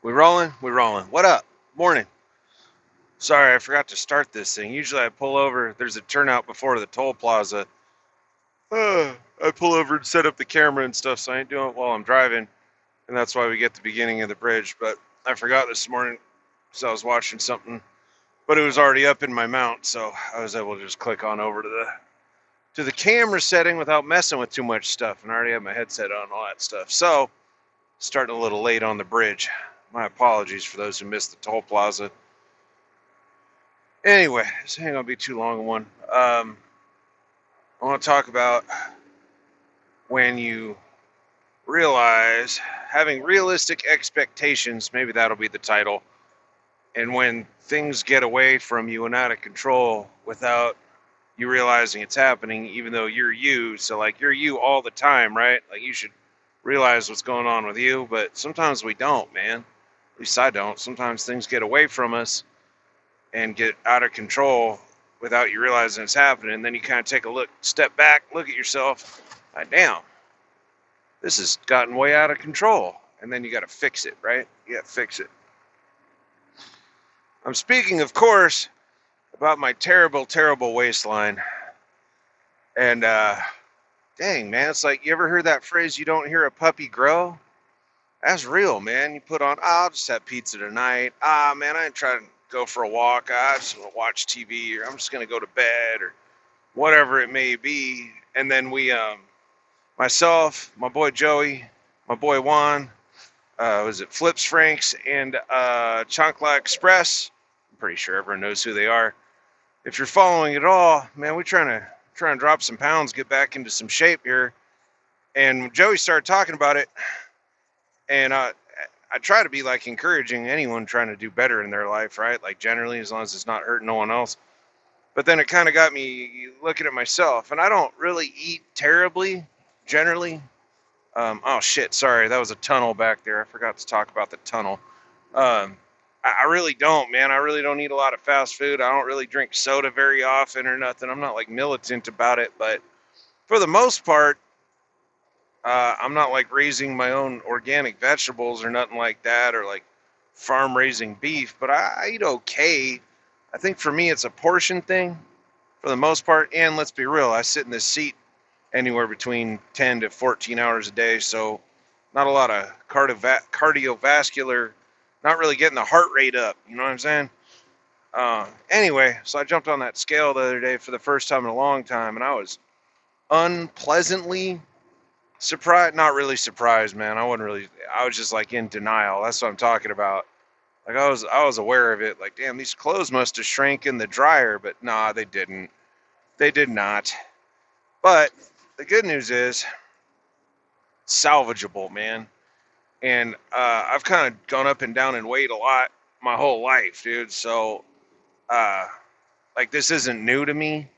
We rolling? We rolling. What up? Morning. Sorry, I forgot to start this thing. Usually I pull over. There's a turnout before the toll plaza. I pull over and set up the camera and stuff, so I ain't doing it while I'm driving. And that's why we get the beginning of the bridge. But I forgot this morning because I was watching something. But it was already up in my mount, so I was able to just click on over to the camera setting without messing with too much stuff. And I already have my headset on, all that stuff. So, starting a little late on the bridge. My apologies for those who missed the toll plaza. Anyway, this ain't gonna be too long one. I want to talk about when you realize having realistic expectations. Maybe that'll be the title. And when things get away from you and out of control without you realizing it's happening, even though you're you. So like you're you all the time, right? Like you should realize what's going on with you. But sometimes we don't, man. At least I don't. Sometimes things get away from us and get out of control without you realizing it's happening. And then you kind of take a step back, look at yourself. Like, damn, this has gotten way out of control. And then you got to fix it, right? You got to fix it. I'm speaking, of course, about my terrible, terrible waistline. And, dang, man, it's like, you ever heard that phrase, you don't hear a puppy grow? That's real, man. You put on, I'll just have pizza tonight. Man, I ain't trying to go for a walk. I just want to watch TV, or I'm just going to go to bed, or whatever it may be. And then myself, my boy Joey, my boy Juan, was it Flips Franks and Chancla Express? I'm pretty sure everyone knows who they are. If you're following it all, man, we're trying to drop some pounds, get back into some shape here. And Joey started talking about it, and I try to be like encouraging anyone trying to do better in their life, right? Like generally, as long as it's not hurting no one else. But then it kind of got me looking at myself, and I don't really eat terribly, generally. Oh shit, sorry, that was a tunnel back there. I forgot to talk about the tunnel. I really don't, man. I really don't eat a lot of fast food. I don't really drink soda very often or nothing. I'm not like militant about it, but for the most part, I'm not like raising my own organic vegetables or nothing like that, or like farm raising beef, but I eat okay. I think for me, it's a portion thing for the most part. And let's be real, I sit in this seat anywhere between 10 to 14 hours a day. So not a lot of cardiovascular, not really getting the heart rate up. You know what I'm saying? Anyway, so I jumped on that scale the other day for the first time in a long time, and I was unpleasantly surprised. Not really surprised, man. I was just like in denial. That's what I'm talking about. Like I was aware of it. Like, damn, these clothes must have shrank in the dryer, but nah, they didn't. They did not. But the good news is salvageable, man. And I've kind of gone up and down in weight a lot my whole life, dude. So uh, like this isn't new to me,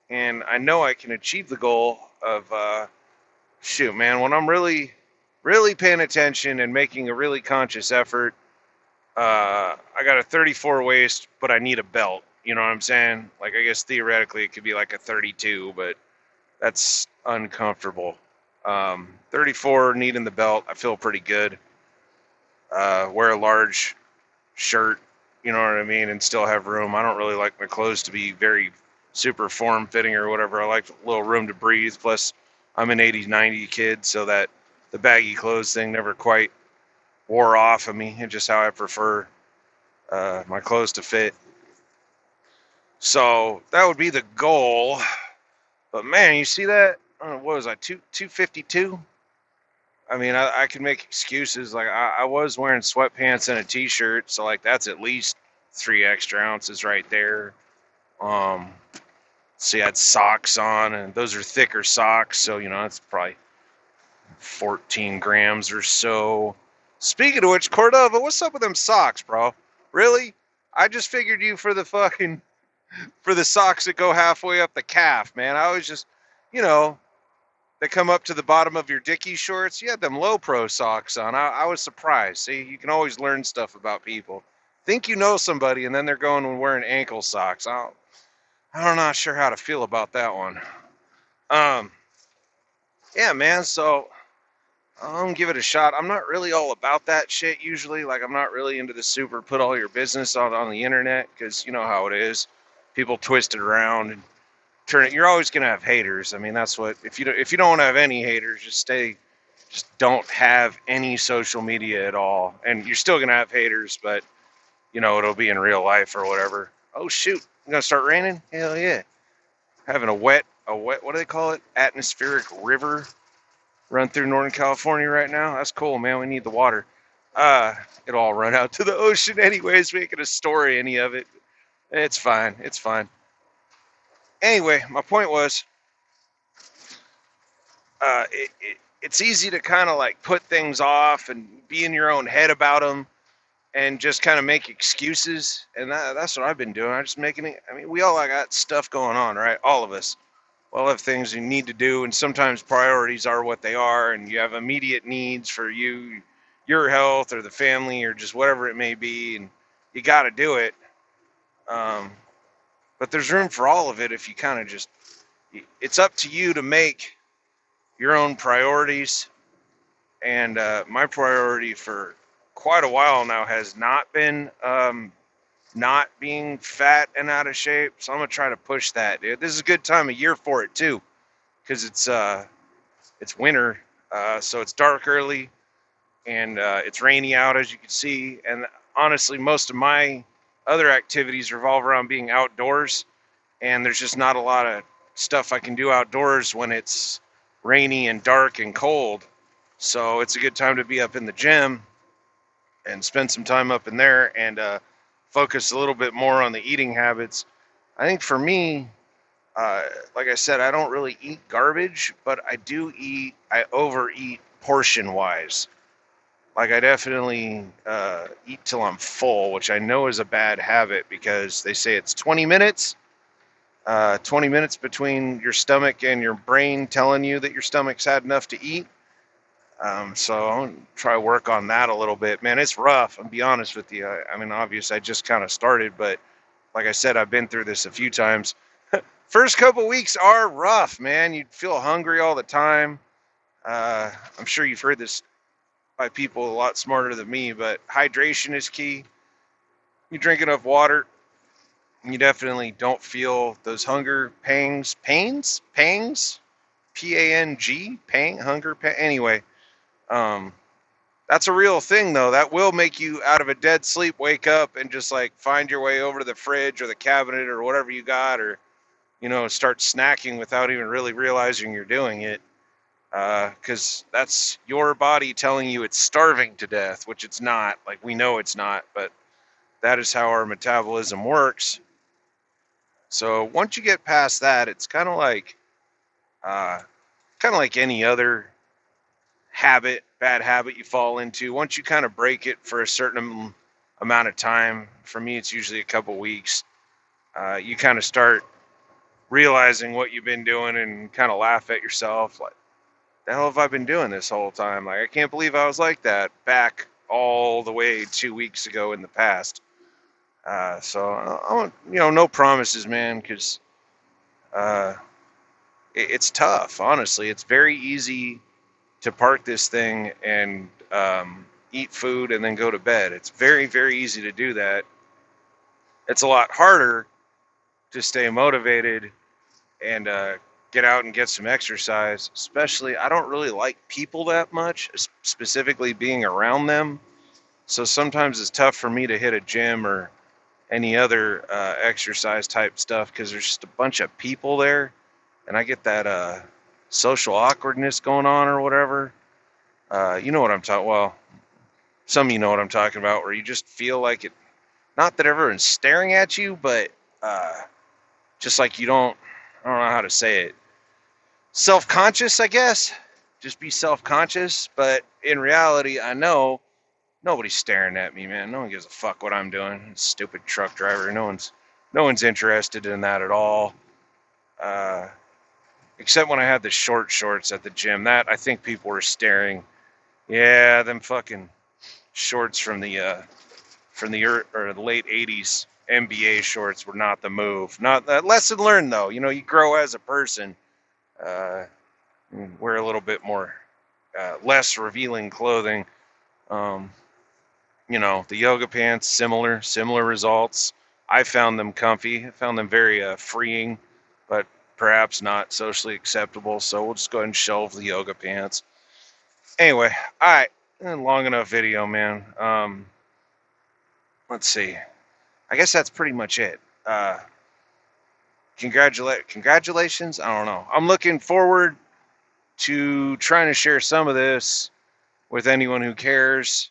and I know I can achieve the goal of shoot, man. When I'm really, really paying attention and making a really conscious effort, I got a 34 waist, but I need a belt. You know what I'm saying? Like, I guess theoretically it could be like a 32, but that's uncomfortable. 34 needing the belt, I feel pretty good. Wear a large shirt, you know what I mean, and still have room. I don't really like my clothes to be very super form fitting or whatever. I like a little room to breathe. Plus, I'm an 80s, 90s kid, so that the baggy clothes thing never quite wore off of me. It's just how I prefer my clothes to fit. So that would be the goal. But man, you see that? What was I, 252? I mean, I can make excuses. Like I was wearing sweatpants and a t-shirt, so like that's at least 3 extra ounces right there. Um, see, I had socks on, and those are thicker socks, so you know it's probably 14 grams or so. Speaking of which, Cordova, what's up with them socks, bro? Really? I just figured you for the socks that go halfway up the calf, man. I was just, you know, they come up to the bottom of your Dickies shorts. You had them low pro socks on. I was surprised. See, you can always learn stuff about people. Think you know somebody, and then they're going and wearing ankle socks. I'm not sure how to feel about that one. Um, yeah, man. So Give it a shot. I'm not really all about that shit usually. Like, I'm not really into the super put all your business on the internet, because you know how it is. People twist it around and turn it. You're always gonna have haters. I mean, that's what, if you don't want to have any haters, just don't have any social media at all, and you're still gonna have haters, but it'll be in real life or whatever. Oh shoot, gonna start raining? Hell yeah! Having a wet, what do they call it? Atmospheric river run through Northern California right now. That's cool, man. We need the water. Uh, it'll all run out to the ocean anyways. We ain't gonna store any of it. It's fine. It's fine. Anyway, my point was, it's easy to kind of like put things off and be in your own head about them and just kind of make excuses. And that's what I've been doing. I'm just making it. I mean, we all got stuff going on, right? All of us. We all have things you need to do, and sometimes priorities are what they are, and you have immediate needs for your health, or the family, or just whatever it may be, and you got to do it. Um, but there's room for all of it if you kind of just. It's up to you to make your own priorities. And my priority for quite a while now has not been not being fat and out of shape. So I'm gonna try to push that. This is a good time of year for it too, because it's winter, so it's dark early, and it's rainy out, as you can see. And honestly, most of my other activities revolve around being outdoors, and there's just not a lot of stuff I can do outdoors when it's rainy and dark and cold. So it's a good time to be up in the gym and spend some time up in there, and focus a little bit more on the eating habits. I think for me, like I said, I don't really eat garbage, but I overeat portion wise. Like, I definitely eat till I'm full, which I know is a bad habit, because they say it's 20 minutes. 20 minutes between your stomach and your brain telling you that your stomach's had enough to eat. So I'm gonna try to work on that a little bit. Man, it's rough. I'll be honest with you. I mean, obviously, I just kind of started, but like I said, I've been through this a few times. First couple weeks are rough, man. You feel hungry all the time. I'm sure you've heard this by people a lot smarter than me, but hydration is key. You drink enough water, you definitely don't feel those hunger pangs, P-A-N-G, pang, hunger, pang. Anyway, um, that's a real thing, though. That will make you, out of a dead sleep, wake up and just like find your way over to the fridge or the cabinet or whatever you got, or start snacking without even really realizing you're doing it. Because that's your body telling you it's starving to death, which it's not. Like, we know it's not, but that is how our metabolism works. So once you get past that, it's uh, kind of like any other bad habit you fall into. Once you kind of break it for a certain amount of time, for me, it's usually a couple weeks. You kind of start realizing what you've been doing and kind of laugh at yourself. Like, the hell have I been doing this whole time? Like, I can't believe I was like that back all the way 2 weeks ago in the past. So I want, no promises, man, because uh, it's tough. Honestly, it's very easy to park this thing and eat food and then go to bed. It's very, very easy to do that. It's a lot harder to stay motivated and get out and get some exercise. Especially, I don't really like people that much, specifically being around them. So sometimes it's tough for me to hit a gym or any other exercise type stuff, because there's just a bunch of people there, and I get that social awkwardness going on or whatever. You know what I'm talking. Well, some of you know what I'm talking about, where you just feel like it. Not that everyone's staring at you, but uh, just like you don't. I don't know how to say it. Self-conscious, I guess. Just be self-conscious, but in reality, I know nobody's staring at me, man. No one gives a fuck what I'm doing. Stupid truck driver. No one's interested in that at all. Uh, except when I had the short shorts at the gym. That, I think people were staring. Yeah, them fucking shorts from the late '80s NBA shorts were not the move. Not that lesson learned, though. You grow as a person. Uh, wear a little bit more less revealing clothing. Um, the yoga pants, similar results. I found them comfy. I found them very freeing, but perhaps not socially acceptable. So we'll just go ahead and shelve the yoga pants. Anyway, all right, long enough video, man. Let's see. I guess that's pretty much it. Congratulations. I don't know. I'm looking forward to trying to share some of this with anyone who cares.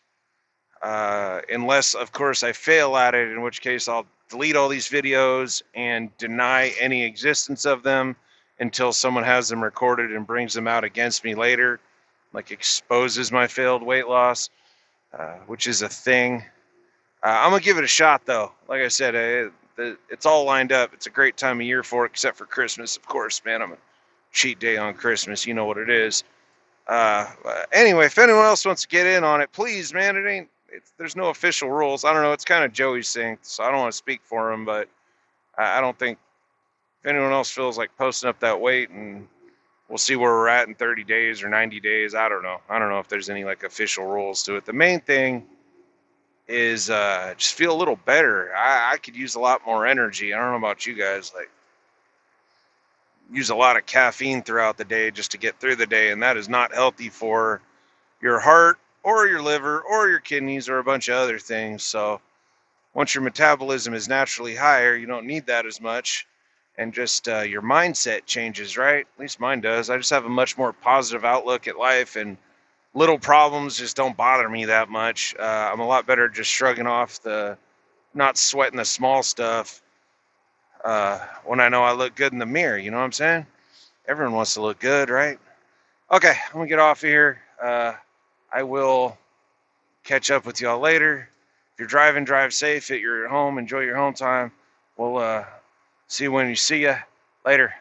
Unless, of course, I fail at it, in which case I'll delete all these videos and deny any existence of them until someone has them recorded and brings them out against me later, like exposes my failed weight loss, which is a thing. I'm gonna give it a shot, though. Like I said, it's all lined up. It's a great time of year for it, except for Christmas, of course. Man, I'm a cheat day on Christmas. You know what it is. Anyway, if anyone else wants to get in on it, please, man. There's no official rules. I don't know. It's kind of Joey's thing, so I don't want to speak for him, but I don't think if anyone else feels like posting up that weight, and we'll see where we're at in 30 days or 90 days. I don't know. I don't know if there's any like official rules to it. The main thing is just feel a little better. I could use a lot more energy. I don't know about you guys. Like, use a lot of caffeine throughout the day just to get through the day, and that is not healthy for your heart or your liver or your kidneys or a bunch of other things. So once your metabolism is naturally higher, you don't need that as much, and just your mindset changes, right? At least mine does. I just have a much more positive outlook at life, and little problems just don't bother me that much. I'm a lot better just shrugging off the not sweating the small stuff when I know I look good in the mirror. You know what I'm saying? Everyone wants to look good, right? Okay, I'm gonna get off of here. I will catch up with y'all later. If you're driving, drive safe. If you're at home, enjoy your home time. We'll see you when you see ya. Later.